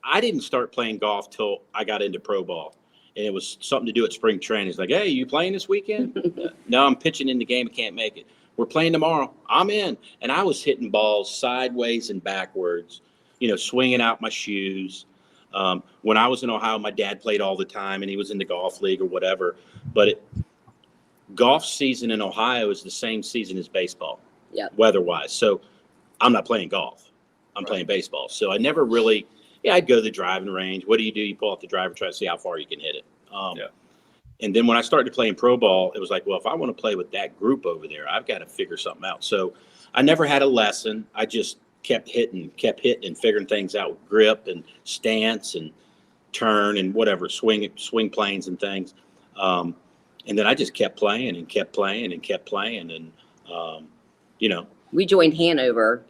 I didn't start playing golf till I got into pro ball, and it was something to do at spring training. It's like, hey, you playing this weekend? No, I'm pitching in the game. I can't make it. We're playing tomorrow. I'm in. And I was hitting balls sideways and backwards, swinging out my shoes. When I was in Ohio, my dad played all the time, and he was in the golf league or whatever. But golf season in Ohio is the same season as baseball, weather-wise. So I'm not playing golf. I'm playing baseball. So I never really I'd go to the driving range. What do? You pull out the driver, try to see how far you can hit it. And then when I started playing pro ball, it was like, well, if I want to play with that group over there, I've got to figure something out. So I never had a lesson. I just kept hitting and figuring things out with grip and stance and turn and whatever, swing planes and things. And then I just kept playing and kept playing and kept playing. And, we joined Hanover.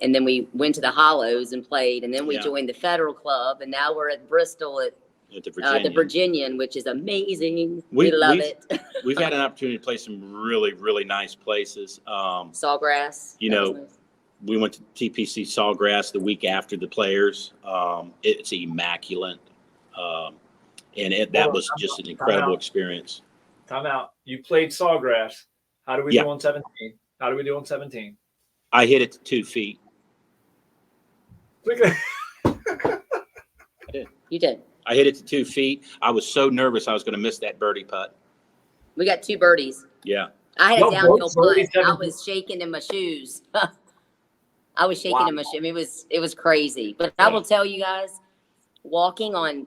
And then we went to the Hollows and played, and then we joined the Federal Club, and now we're at Bristol at the Virginian, which is amazing. We love it. We've had an opportunity to play some really, really nice places. Sawgrass. Nice. We went to TPC Sawgrass the week after the Players. It's immaculate, and that was just an incredible experience. Time out. You played Sawgrass. How do we do on 17? How do we do on 17? I hit it to 2 feet. I did. You did. I hit it to 2 feet. I was so nervous I was going to miss that birdie putt. We got 2 birdies. Yeah. I had a downhill putt. I was shaking in my shoes. I was shaking in my shoes. I mean, it was crazy. But I will tell you guys, walking on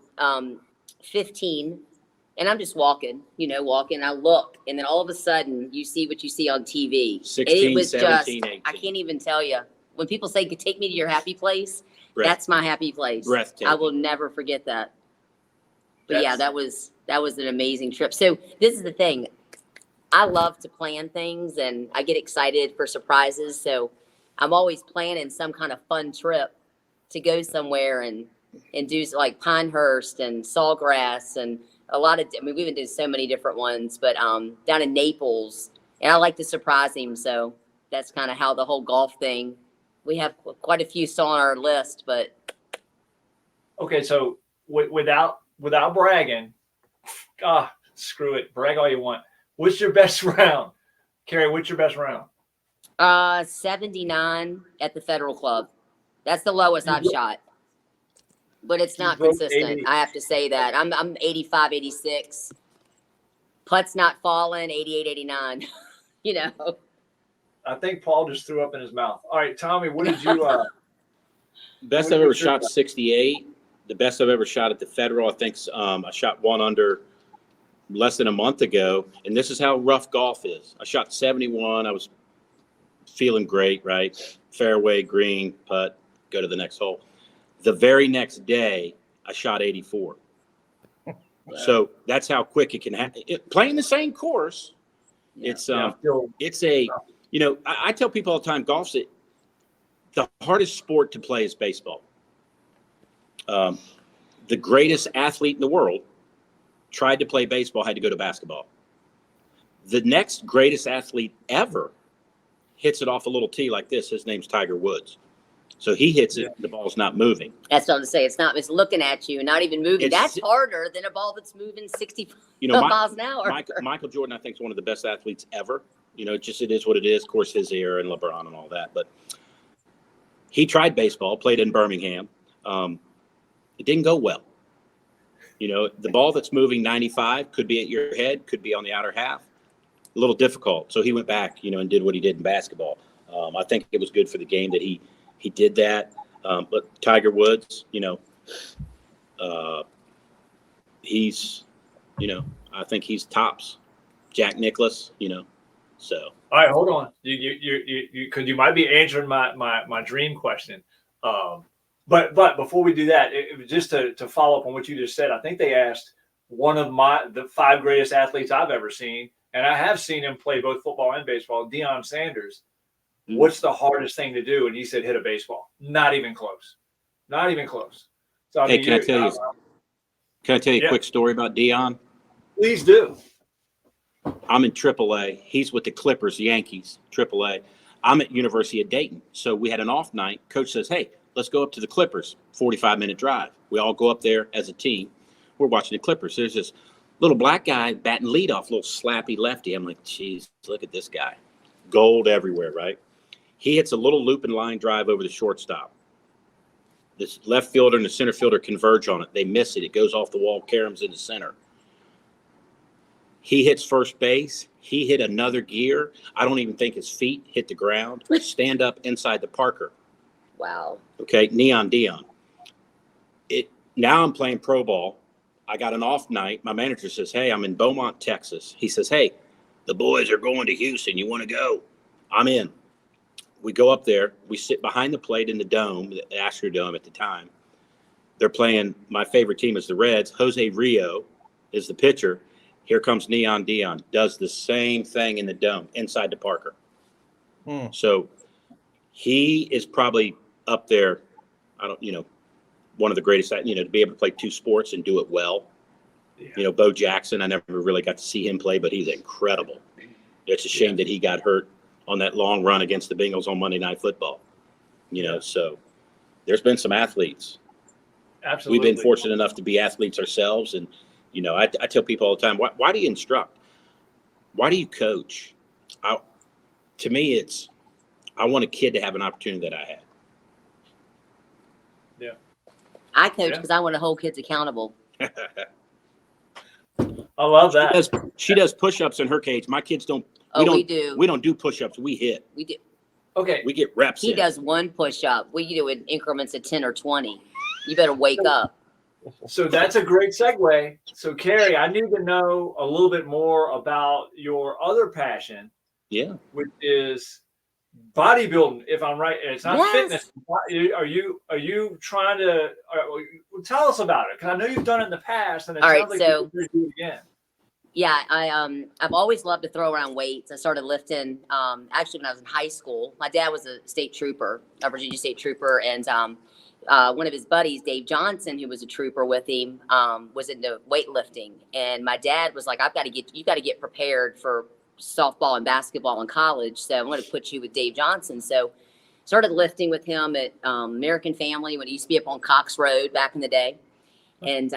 15 And I'm just walking, I look, and then all of a sudden you see what you see on TV. 16, it was 17, just, 18. I can't even tell you. When people say, take me to your happy place, Breath- that's my happy place. breathtaking. I will never forget that. But yeah, That's- that was an amazing trip. So this is the thing. I love to plan things and I get excited for surprises. So I'm always planning some kind of fun trip to go somewhere and do like Pinehurst and Sawgrass and a lot of, we've been doing so many different ones, but down in Naples, and I like to surprise him. So that's kind of how the whole golf thing, we have quite a few still on our list, but. Okay, so without bragging, screw it, brag all you want. What's your best round, Kerri? What's your best round? 79 at the Federal Club. That's the lowest I've shot. But it's not broke consistent. 80. I have to say that. I'm 85, 86. Putt's not falling, 88, 89. I think Paul just threw up in his mouth. All right, Tommy, what did you Best What- I've ever what's your shot, best? 68. The best I've ever shot at the Federal, I think I shot one under less than a month ago. And this is how rough golf is. I shot 71. I was feeling great, right? Fairway, green, putt, go to the next hole. The very next day, I shot 84. So that's how quick it can happen. Playing the same course, Yeah. it's still it's a, I tell people all the time, golf's the hardest sport to play is baseball. The greatest athlete in the world tried to play baseball, had to go to basketball. The next greatest athlete ever hits it off a little tee like this. His name's Tiger Woods. So he hits it, the ball's not moving. That's what I'm saying. It's looking at you, not even moving. It's- That's harder than a ball that's moving 60 You know, miles an hour. Michael Jordan, I think, is one of the best athletes ever. It is what it is. Of course, his era and LeBron and all that. But he tried baseball, played in Birmingham. It didn't go well. The ball that's moving 95 could be at your head, could be on the outer half. A little difficult. So he went back, and did what he did in basketball. I think it was good for the game that he did that. But Tiger Woods, he's, I think he's tops. Jack Nicklaus, so. All right, hold on. You because you might be answering my dream question. But before we do that, it was just to follow up on what you just said. I think they asked one of the 5 greatest athletes I've ever seen, and I have seen him play both football and baseball, Deion Sanders. What's the hardest thing to do? And he said, hit a baseball. Not even close. Not even close. So Hey, can I tell you a quick story about Deion? Please do. I'm in AAA. He's with the Clippers, Yankees, AAA. I'm at University of Dayton. So we had an off night. Coach says, hey, let's go up to the Clippers, 45-minute drive. We all go up there as a team. We're watching the Clippers. There's this little black guy batting leadoff, little slappy lefty. I'm like, geez, look at this guy. Gold everywhere, right? He hits a little loop and line drive over the shortstop. This left fielder and the center fielder converge on it. They miss it. It goes off the wall. Karam's in the center. He hits first base. He hit another gear. I don't even think his feet hit the ground. Stand up inside the Parker. Wow. Okay, Neon Deion. Now I'm playing pro ball. I got an off night. My manager says, hey, I'm in Beaumont, Texas. He says, hey, the boys are going to Houston. You want to go? I'm in. We go up there. We sit behind the plate in the dome, the Astrodome at the time. They're playing, my favorite team is the Reds. Jose Rio is the pitcher. Here comes Neon Deion, does the same thing in the dome, inside the Parker. So he is probably up there, one of the greatest, to be able to play 2 sports and do it well. Yeah. Bo Jackson, I never really got to see him play, but he's incredible. It's a shame that he got hurt on that long run against the Bengals on Monday Night Football. So there's been some athletes. Absolutely. We've been fortunate enough to be athletes ourselves. And, I tell people all the time, why do you instruct? Why do you coach? To me, I want a kid to have an opportunity that I had. Yeah. I coach because I want to hold kids accountable. I love that. She does push-ups in her cage. My kids don't. We do. We don't do push-ups. We hit. We do. Okay. We get reps. He does one push-up. We do it in increments of 10 or 20. You better wake up. So that's a great segue. So Kerri, I need to know a little bit more about your other passion, Yeah. which is bodybuilding. If I'm right, it's not Yes. fitness. Are you trying to tell us about it? Because I know you've done it in the past, and it All sounds right, like so you can do it again. yeah, I've always loved to throw around weights. I started lifting actually when I was in high school. My dad was a state trooper, a Virginia state trooper, and one of his buddies, Dave Johnson, who was a trooper with him, was into weightlifting. And my dad was like, you got to get prepared for softball and basketball in college. So I'm going to put you with Dave Johnson. So started lifting with him at American Family when it used to be up on Cox Road back in the day. And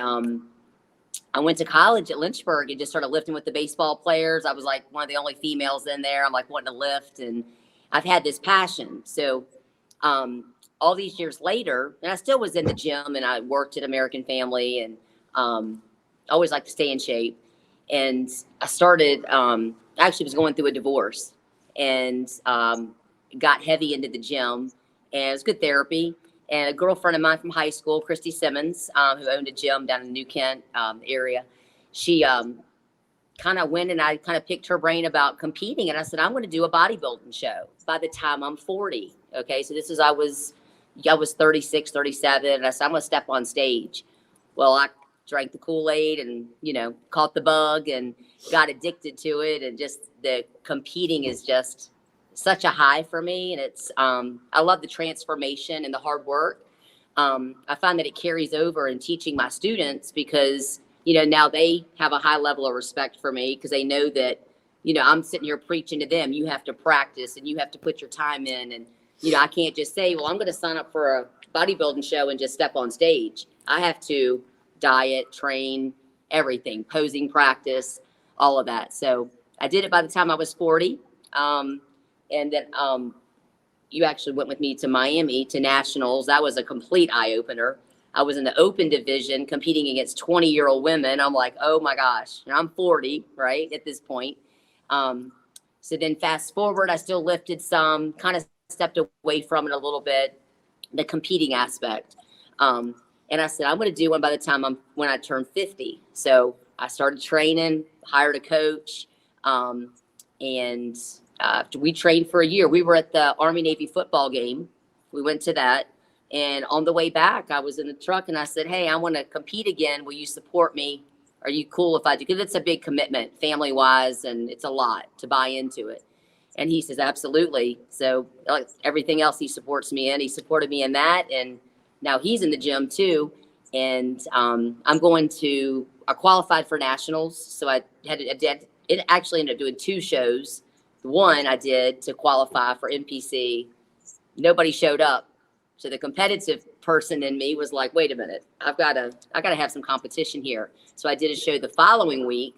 I went to college at Lynchburg and just started lifting with the baseball players. I was like one of the only females in there. I'm like wanting to lift, and I've had this passion. So all these years later, and I still was in the gym, and I worked at American Family, and always like to stay in shape. And I started, actually was going through a divorce, and got heavy into the gym, and it was good therapy. And a girlfriend of mine from high school, Christy Simmons, who owned a gym down in the New Kent area, she kind of went, and I kind of picked her brain about competing. And I said, I'm going to do a bodybuilding show by the time I'm 40. Okay, so this is, I was 36, 37. And I said, I'm going to step on stage. Well, I drank the Kool-Aid and, caught the bug and got addicted to it. And just the competing is just such a high for me. And it's, I love the transformation and the hard work. I find that it carries over in teaching my students because, now they have a high level of respect for me because they know that, I'm sitting here preaching to them. You have to practice and you have to put your time in. And, I can't just say, well, I'm going to sign up for a bodybuilding show and just step on stage. I have to diet, train, everything, posing, practice, all of that. So I did it by the time I was 40. And then you actually went with me to Miami to nationals. That was a complete eye opener. I was in the open division competing against 20-year-old women. I'm like, oh my gosh, and I'm 40, right, at this point. So then fast forward, I still lifted some, kind of stepped away from it a little bit, the competing aspect. And I said, I'm going to do one by the time when I turn 50. So I started training, hired a coach, and we trained for a year. We were at the Army-Navy football game. We went to that. And on the way back, I was in the truck and I said, hey, I want to compete again. Will you support me? Are you cool if I do? Because it's a big commitment family-wise, and it's a lot to buy into it. And he says, absolutely. So like everything else he supports me in, he supported me in that. And now he's in the gym too. And I qualified for nationals. So I actually ended up doing 2 shows. One I did to qualify for NPC. Nobody showed up. So the competitive person in me was like, wait a minute, I gotta have some competition here. So I did a show the following week,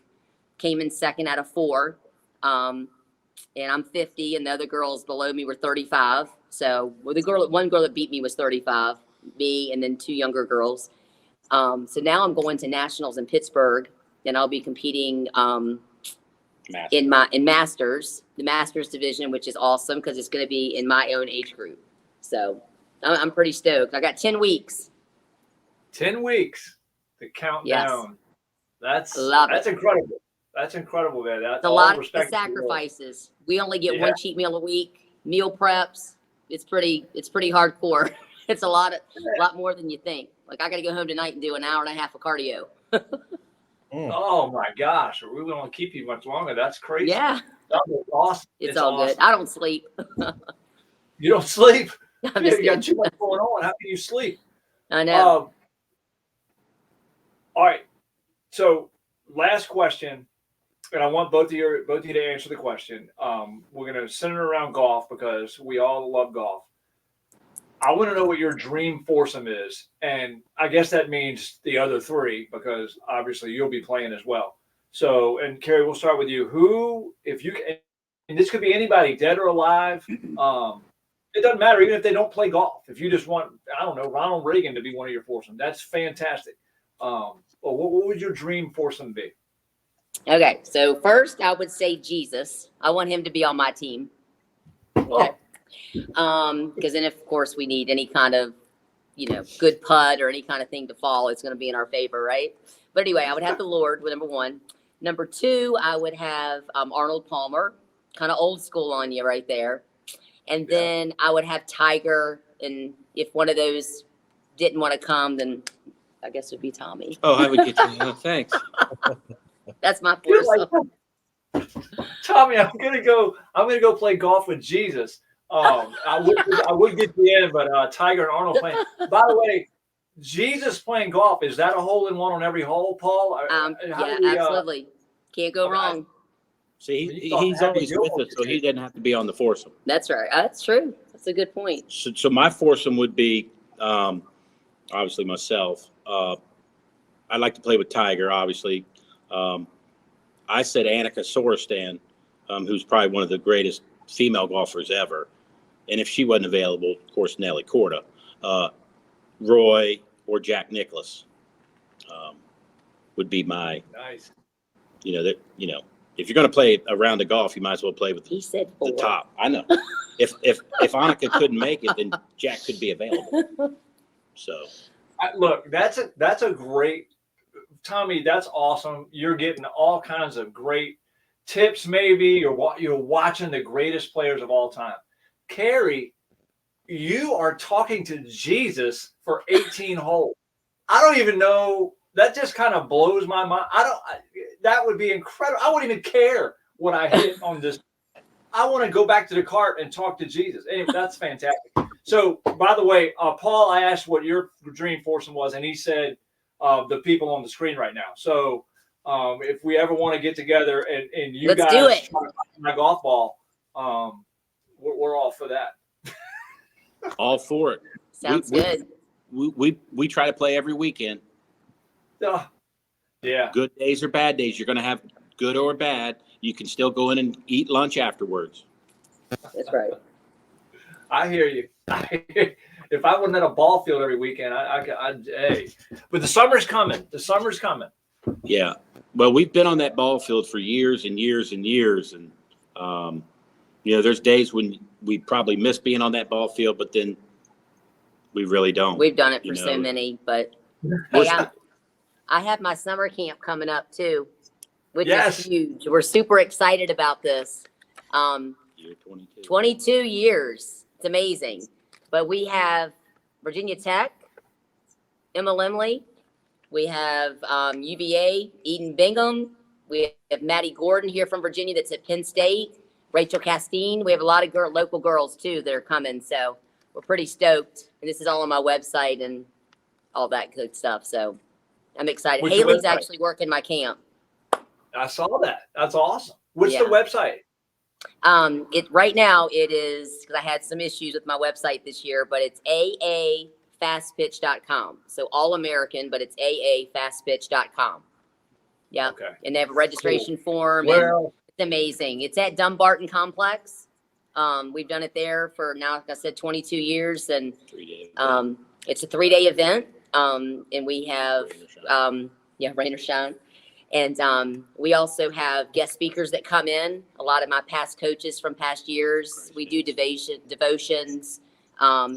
came in second out of 4. And I'm 50 and the other girls below me were 35. So one girl that beat me was 35, me and then 2 younger girls. So now I'm going to nationals in Pittsburgh, and I'll be competing in masters, the masters division, which is awesome because it's going to be in my own age group. So I'm pretty stoked. I got 10 weeks. 10 weeks to count down. That's incredible. That's incredible, man. That's a lot of sacrifices. We only get one cheat meal a week, meal preps. It's pretty hardcore. It's a lot more than you think. Like I got to go home tonight and do an hour and a half of cardio. Oh my gosh. We won't keep you much longer. That's crazy. Yeah. That was awesome. It's all awesome. Good. I don't sleep. You don't sleep? You got too much going on. How can you sleep? I know. All right. So last question, and I want both of you to answer the question. We're going to center around golf because we all love golf. I want to know what your dream foursome is, and I guess that means the other 3 because obviously you'll be playing as well. So, and Kerri, we'll start with you. Who, if you can, and this could be anybody, dead or alive. It doesn't matter, even if they don't play golf. If you just want, I don't know, Ronald Reagan to be one of your foursome, that's fantastic. Well, what would your dream foursome be? Okay, so first I would say Jesus. I want him to be on my team. Okay. Because then, of course, we need any kind of good putt or any kind of thing to fall, it's going to be in our favor, right? But anyway, I would have the Lord with number one. Number two, I would have Arnold Palmer, kind of old school on you right there. And then I would have Tiger. And if one of those didn't want to come, then I guess it would be Tommy. Oh, I would get you. Thanks. That's my You're foursome. like, Tommy, I'm gonna go play golf with Jesus. I would get you in, but Tiger and Arnold playing. By the way, Jesus playing golf, is that a hole in one on every hole, Paul? Absolutely. Can't go wrong. See, he's always with us, so he doesn't have to be on the foursome. That's right. That's true. That's a good point. So my foursome would be obviously myself. I like to play with Tiger, obviously. I said Annika Sorostan, who's probably one of the greatest female golfers ever. And if she wasn't available, of course, Nelly Korda, Roy, or Jack Nicklaus would be my nice. If you're going to play a round of golf, you might as well play with He said four. the top. I know. If Annika couldn't make it, then Jack could be available. So, look, that's a great, Tommy. That's awesome. You're getting all kinds of great tips. Maybe you're watching the greatest players of all time. Kerri, you are talking to Jesus for 18 holes. I don't even know. That just kind of blows my mind. That would be incredible. I wouldn't even care what I hit on this. I want to go back to the cart and talk to Jesus. Anyway, that's fantastic. So, by the way, Paul, I asked what your dream foursome was, and he said the people on the screen right now. So, if we ever want to get together and you Let's guys do it. try to find my golf ball, we're all for that. all for it. Sounds good. We try to play every weekend. Yeah. Good days or bad days. You're going to have good or bad. You can still go in and eat lunch afterwards. That's right. I hear you. If I wasn't at a ball field every weekend, hey. But the summer's coming. The summer's coming. Yeah. Well, we've been on that ball field for years and years and years. And, there's days when we probably miss being on that ball field, but then we really don't. We've done it for so many, but hey, I have my summer camp coming up too, which is huge. We're super excited about this. Year 22. 22 years. It's amazing. But we have Virginia Tech, Emma Limley. We have UVA, Eden Bingham. We have Maddie Gordon here from Virginia that's at Penn State. Rachel Castine. We have a lot of local girls too that are coming. So we're pretty stoked. And this is all on my website and all that good stuff. So I'm excited. What's Haley's actually working my camp. I saw that. That's awesome. What's the website? Right now it is, because I had some issues with my website this year, but it's aafastpitch.com. So all American, but it's aafastpitch.com. Yeah. Okay. And they have a registration form. Well, It's amazing. It's at Dumbarton Complex. We've done it there for now, like I said, 22 years. And 3 days. it's a 3-day event. And we have, rain or shine. And we also have guest speakers that come in. A lot of my past coaches from past years. We do devotions,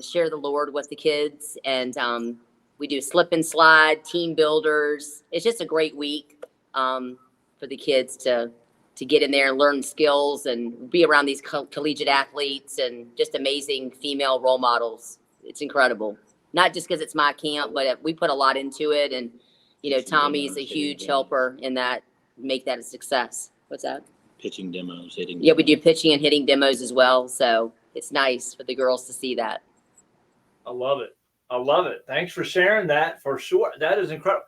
share the Lord with the kids. And we do slip and slide, team builders. It's just a great week for the kids to get in there and learn skills and be around these collegiate athletes and just amazing female role models. It's incredible. Not just because it's my camp, but we put a lot into it. And, Tommy's a huge helper in that, make that a success. What's that? Pitching demos, hitting. Yeah, we do pitching and hitting demos as well. So it's nice for the girls to see that. I love it. Thanks for sharing that for sure. That is incredible.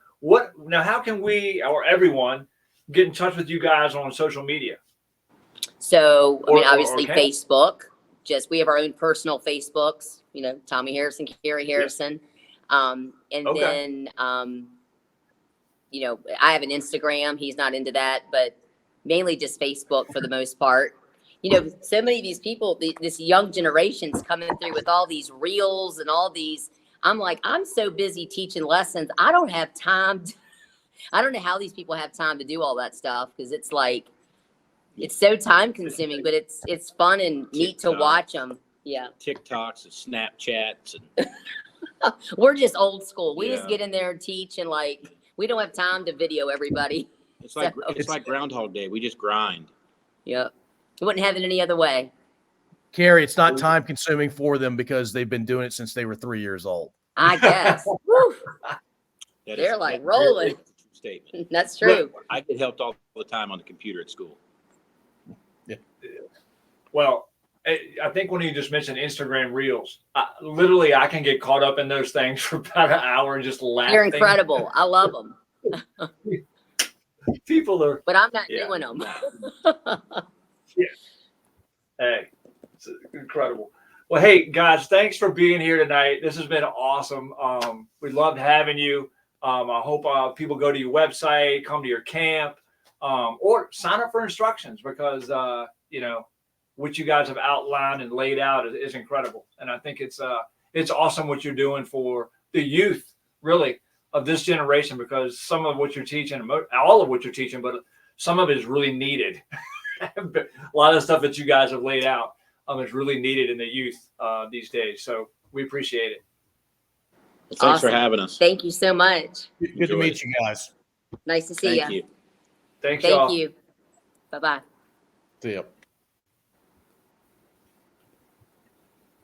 Now, how can we or everyone get in touch with you guys on social media? So, obviously Facebook, we have our own personal Facebooks, Tommy Harrison, Kerri Harrison. Then, I have an Instagram. He's not into that, but mainly just Facebook for the most part. So many of these people, this young generation's coming through with all these reels and all these. I'm like, I'm so busy teaching lessons. I don't have time. I don't know how these people have time to do all that stuff, because it's like, it's so time consuming, but it's fun and neat to watch them. Yeah. TikToks and Snapchats and We're just old school. We just Yeah. get in there and teach, and like we don't have time to video everybody. It's like So- it's like Groundhog Day. We just grind. Yep. We wouldn't have it any other way. Kerri, it's not time consuming for them because they've been doing it since they were 3 years old. I guess. Woo, That They're is- like that rolling. is a true statement. that's true. I get helped all the time on the computer at school. Well, I think when you just mentioned Instagram Reels, literally I can get caught up in those things for about an hour and just laughing. They're incredible. I love them, People are, but I'm not Yeah. doing them. hey, it's incredible. Well, hey guys, thanks for being here tonight. This has been awesome. We loved having you. I hope people go to your website, come to your camp, or sign up for instructions because what you guys have outlined and laid out is incredible. And I think it's awesome what you're doing for the youth, really, of this generation, because some of what you're teaching, all of what you're teaching, but some of it is really needed. A lot of the stuff that you guys have laid out is really needed in the youth these days. So we appreciate it. Well, thanks for Awesome. having us. Thank you so much. Good to Enjoyed meet it. you guys. Nice to see Thank you. you. Thanks, y'all. Thank you. Bye-bye. See ya.